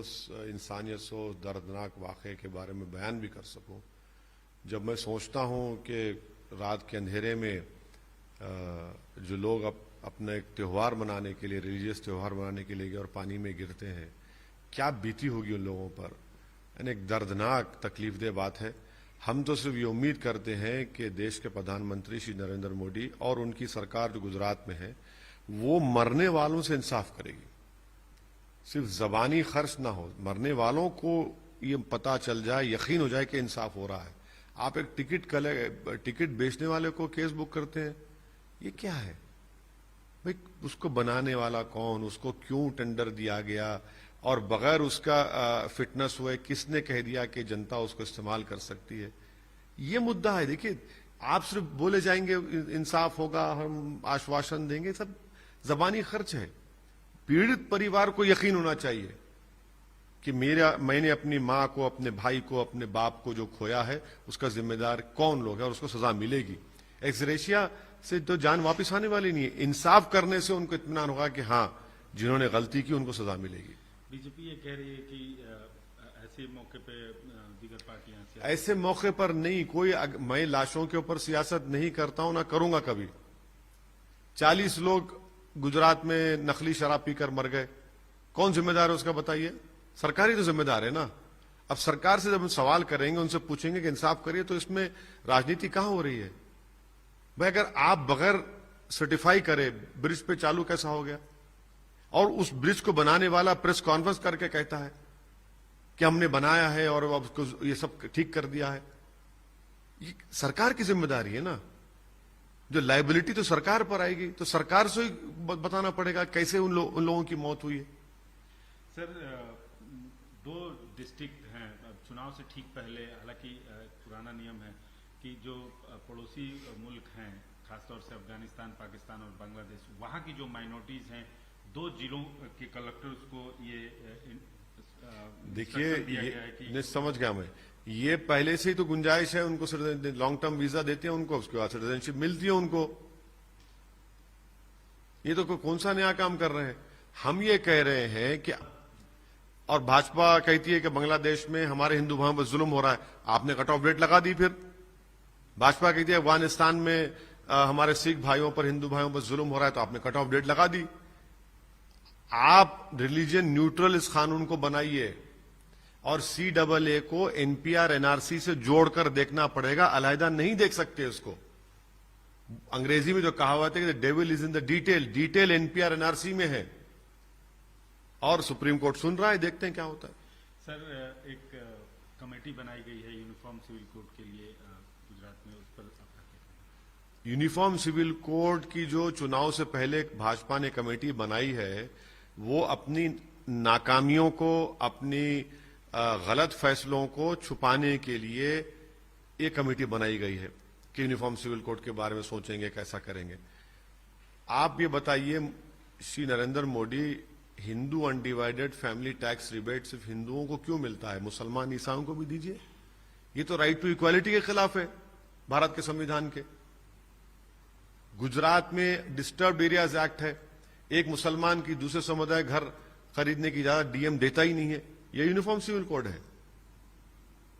उस इंसानियत से उस दर्दनाक वाक़े के बारे में बयान भी कर सकूं। जब मैं सोचता हूं कि रात के अंधेरे में जो लोग अपना एक त्यौहार मनाने के लिए, रिलीजियस त्यौहार मनाने के लिए गए और पानी में गिरते हैं, क्या बीती होगी उन लोगों पर। यानी एक दर्दनाक तकलीफदेह बात है। हम तो सिर्फ ये उम्मीद करते हैं कि देश के प्रधानमंत्री श्री नरेंद्र मोदी और उनकी सरकार जो गुजरात में है वो मरने वालों से इंसाफ करेगी, सिर्फ जबानी खर्च ना हो, मरने वालों को ये पता चल जाए, यकीन हो जाए कि इंसाफ हो रहा है। आप एक टिकट बेचने वाले को केस बुक करते हैं, ये क्या है भाई? उसको बनाने वाला कौन, उसको क्यों टेंडर दिया गया और बगैर उसका फिटनेस हुए किसने कह दिया कि जनता उसको इस्तेमाल कर सकती है? ये मुद्दा है। देखिए, आप सिर्फ बोले जाएंगे इंसाफ होगा, हम आश्वासन देंगे, सब जबानी खर्च है। पीड़ित परिवार को यकीन होना चाहिए कि मैंने अपनी मां को, अपने भाई को, अपने बाप को जो खोया है उसका जिम्मेदार कौन लोग है और उसको सजा मिलेगी। एक्सग्रेशिया से तो जान वापस आने वाली नहीं है। इंसाफ करने से उनको इत्मीनान होगा कि हाँ, जिन्होंने गलती की उनको सजा मिलेगी। बीजेपी ये कह रही है कि ऐसे मौके पे दीगर पार्टियां, ऐसे मौके पर नहीं कोई, मैं लाशों के ऊपर सियासत नहीं करता हूं, ना करूंगा कभी। 40 लोग गुजरात में नकली शराब पीकर मर गए, कौन जिम्मेदार है उसका बताइए? सरकार ही तो जिम्मेदार है ना। अब सरकार से जब हम सवाल करेंगे, उनसे पूछेंगे कि इंसाफ करिए, तो इसमें राजनीति कहां हो रही है भाई? अगर आप बगैर सर्टिफाई करे ब्रिज पे चालू कैसा हो गया? और उस ब्रिज को बनाने वाला प्रेस कॉन्फ्रेंस करके कहता है कि हमने बनाया है और अब उसको ये सब ठीक कर दिया है। ये सरकार की जिम्मेदारी है ना। जो लायबिलिटी तो सरकार पर आएगी, तो सरकार से ही बताना पड़ेगा कैसे उन लोगों की मौत हुई है। सर, 2 डिस्ट्रिक्ट हैं चुनाव से ठीक पहले, हालांकि पुराना नियम है कि जो पड़ोसी मुल्क हैं, खासतौर से अफगानिस्तान, पाकिस्तान और बांग्लादेश, वहां की जो माइनॉरिटीज हैं, 2 जिलों के कलेक्टर्स को ये देखिए, ये समझ गया मैं। ये पहले से ही तो गुंजाइश है, उनको लॉन्ग टर्म वीजा देते हैं उनको, उसके बाद सिटीजनशिप मिलती है उनको। ये तो कौन सा नया काम कर रहे हैं? हम ये कह रहे हैं कि, और भाजपा कहती है कि बांग्लादेश में हमारे हिंदू भाइयों पर जुल्म हो रहा है, आपने कट ऑफ डेट लगा दी। फिर भाजपा कहती है अफगानिस्तान में हमारे सिख भाइयों पर, हिंदू भाइयों पर जुल्म हो रहा है, तो आपने कट ऑफ डेट लगा दी। आप रिलीजन न्यूट्रल इस कानून को बनाइए और CAA को NPR NRC से जोड़कर देखना पड़ेगा, अलहदा नहीं देख सकते उसको। अंग्रेजी में जो कहावत है कि devil is in the detail, detail NPR NRC में है और सुप्रीम कोर्ट सुन रहा है, देखते हैं क्या होता है। सर, एक कमेटी बनाई गई है यूनिफॉर्म सिविल कोड के लिए गुजरात में, उस पर आपका? यूनिफॉर्म सिविल कोड की जो चुनाव से पहले भाजपा ने कमेटी बनाई है, वो अपनी नाकामियों को, अपनी गलत फैसलों को छुपाने के लिए एक कमेटी बनाई गई है कि यूनिफॉर्म सिविल कोड के बारे में सोचेंगे, कैसा करेंगे। आप ये बताइए, Shri Narendra Modi, Hindu undivided family tax rebate सिर्फ हिंदुओं को क्यों मिलता है? मुसलमान ईसाइयों को भी दीजिए। ये तो राइट टू इक्वालिटी के खिलाफ है भारत के संविधान के। गुजरात में डिस्टर्ब्ड एरियाज एक्ट है, एक मुसलमान की दूसरे समुदाय घर खरीदने की इजाजत डीएम देता ही नहीं है। यह यूनिफॉर्म सिविल कोड है।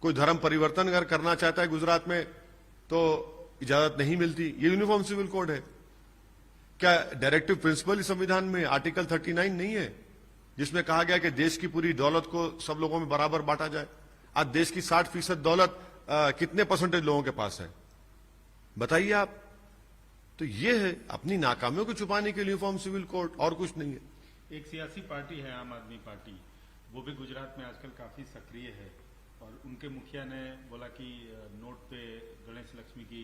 कोई धर्म परिवर्तन अगर करना चाहता है गुजरात में तो इजाजत नहीं मिलती, ये यूनिफॉर्म सिविल कोड है। क्या डायरेक्टिव प्रिंसिपल इस संविधान में आर्टिकल 39 नहीं है, जिसमें कहा गया कि देश की पूरी दौलत को सब लोगों में बराबर बांटा जाए? आज देश की 60% दौलत कितने परसेंटेज लोगों के पास है बताइए आप? तो ये है अपनी नाकामियों को छुपाने के लिए यूनिफॉर्म सिविल कोड, और कुछ नहीं है। एक सियासी पार्टी है आम आदमी पार्टी, वो भी गुजरात में आजकल काफी सक्रिय है और उनके मुखिया ने बोला कि नोट पे गणेश लक्ष्मी की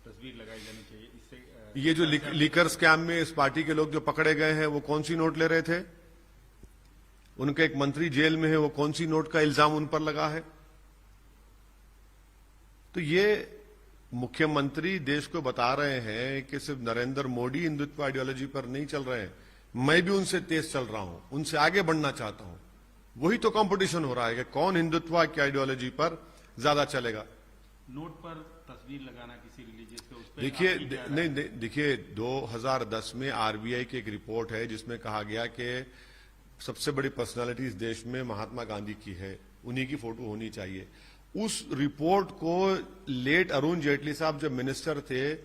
तस्वीर लगाई जानी चाहिए। इससे ये जो लीकर स्कैम में इस पार्टी के लोग जो पकड़े गए हैं, वो कौन सी नोट ले रहे थे? उनके एक मंत्री जेल में है, वो कौन सी नोट का इल्जाम उन पर लगा है? तो ये मुख्यमंत्री देश को बता रहे हैं कि सिर्फ नरेंद्र मोदी हिंदुत्व आइडियोलॉजी पर नहीं चल रहे हैं, मैं भी उनसे तेज चल रहा हूं, उनसे आगे बढ़ना चाहता हूं। वही तो कंपटीशन हो रहा है कि कौन हिंदुत्व की आइडियोलॉजी पर ज्यादा चलेगा। नोट पर तस्वीर लगाना किसी रिलीजियस पे, उस पे देखिए, नहीं देखिए, 2010 में आरबीआई की एक रिपोर्ट है जिसमें कहा गया कि सबसे बड़ी पर्सनालिटी इस देश में महात्मा गांधी की है, उन्हीं की फोटो होनी चाहिए। उस रिपोर्ट को लेट अरुण जेटली साहब जब मिनिस्टर थे,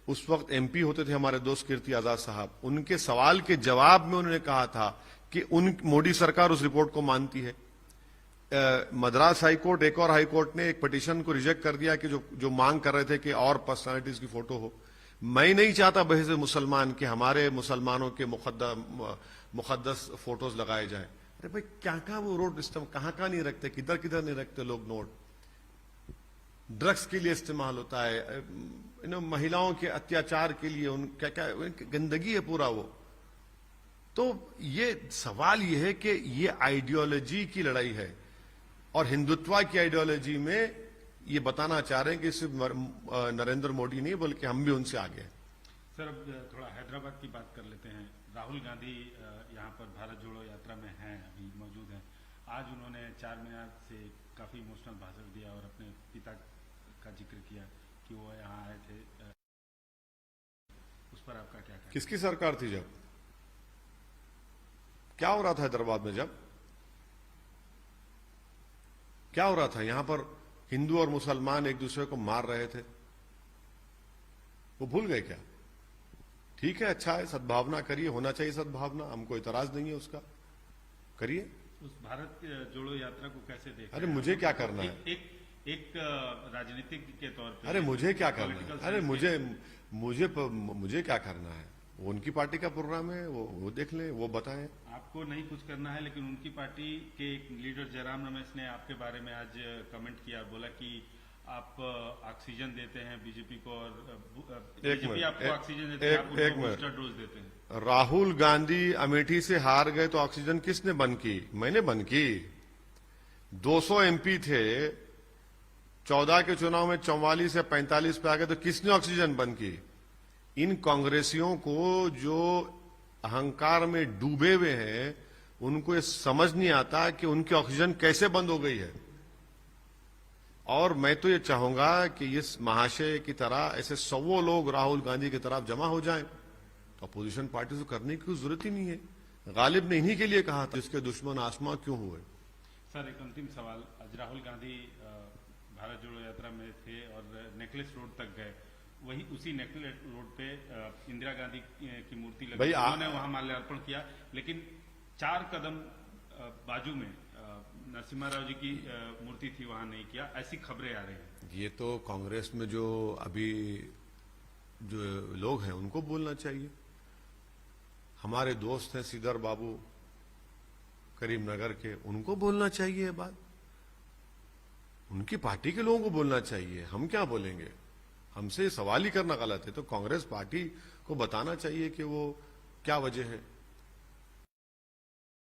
उस वक्त एमपी होते थे हमारे दोस्त कीर्ति आजाद साहब, उनके सवाल के जवाब में उन्होंने कहा था कि मोदी सरकार उस रिपोर्ट को मानती है। मद्रास हाईकोर्ट, एक और हाईकोर्ट ने एक पिटीशन को रिजेक्ट कर दिया कि जो मांग कर रहे थे कि और पर्सनालिटीज की फोटो हो। मैं नहीं चाहता बहस मुसलमान कि हमारे मुसलमानों के मुकद्दस फोटोज लगाए जाए। अरे भाई, क्या कहां वो रोड सिस्टम कहां नहीं रखते, किधर किधर नहीं रखते लोग नोट। ड्रग्स के लिए इस्तेमाल होता है, महिलाओं के अत्याचार के लिए, उन क्या क्या गंदगी है पूरा वो। तो ये सवाल ये है कि ये आइडियोलॉजी की लड़ाई है, और हिंदुत्व की आइडियोलॉजी में ये बताना चाह रहे हैं कि सिर्फ नरेंद्र मोदी नहीं बल्कि हम भी उनसे आगे हैं। सर, अब थोड़ा हैदराबाद की बात कर लेते हैं। राहुल गांधी यहाँ पर भारत जोड़ो यात्रा में हैं, अभी मौजूद हैं। आज उन्होंने 4 मीनार से काफी इमोशनल भाषण दिया और अपने पिता का जिक्र किया कि वो यहाँ आए थे। उस पर आपका क्या कहना? किसकी सरकार थी जब? क्या हो रहा था हैदराबाद में जब? क्या हो रहा था? यहां पर हिंदू और मुसलमान एक दूसरे को मार रहे थे, वो भूल गए क्या? ठीक है, अच्छा है, सद्भावना करिए, होना चाहिए सद्भावना, हमको इतराज नहीं है उसका, करिए। उस भारत जोड़ो यात्रा को कैसे देखते हैं? अरे मुझे क्या करना है? एक राजनीतिक के तौर पे। अरे मुझे क्या करना है? अरे मुझे क्या करना है? वो उनकी पार्टी का प्रोग्राम है, वो देख लें, वो बताएं। आपको नहीं कुछ करना है, लेकिन उनकी पार्टी के एक लीडर जयराम रमेश ने आपके बारे में आज कमेंट किया, बोला कि आप ऑक्सीजन देते हैं बीजेपी को, और बीजेपी आपको ऑक्सीजन देते हैं, आप उनको बूस्टर डोज देते हैं। राहुल गांधी अमेठी से हार गए तो ऑक्सीजन किसने बंद की? मैंने बंद की। 200 एमपी थे, 14 के चुनाव में 44 या 45 पे आ गए तो किसने ऑक्सीजन बंद की? इन कांग्रेसियों को जो अहंकार में डूबे हुए हैं, उनको ये समझ नहीं आता कि उनकी ऑक्सीजन कैसे बंद हो गई है। और मैं तो ये चाहूंगा कि इस महाशय की तरह ऐसे 100 लोग राहुल गांधी की तरफ जमा हो जाएं, तो अपोजिशन पार्टी को करने की जरूरत ही नहीं है। गालिब ने इन्हीं के लिए कहा था, जिसके दुश्मन आसमां क्यों हुए। सर, एक अंतिम सवाल। आज राहुल गांधी भारत जोड़ो यात्रा में थे और नेकलेस रोड तक गए, वही उसी नेकलेस रोड पे इंदिरा गांधी की मूर्ति लगी, उन्होंने वहां माल्यार्पण किया, लेकिन 4 कदम बाजू में नरसिम्हा राव जी की मूर्ति थी, वहां नहीं किया, ऐसी खबरें आ रही हैं। ये तो कांग्रेस में जो अभी जो लोग हैं उनको बोलना चाहिए। हमारे दोस्त हैं सीधर बाबू करीमनगर के, उनको बोलना चाहिए ये बात, उनकी पार्टी के लोगों को बोलना चाहिए। हम क्या बोलेंगे? हमसे सवाल ही करना गलत है। तो कांग्रेस पार्टी को बताना चाहिए कि वो क्या वजह है।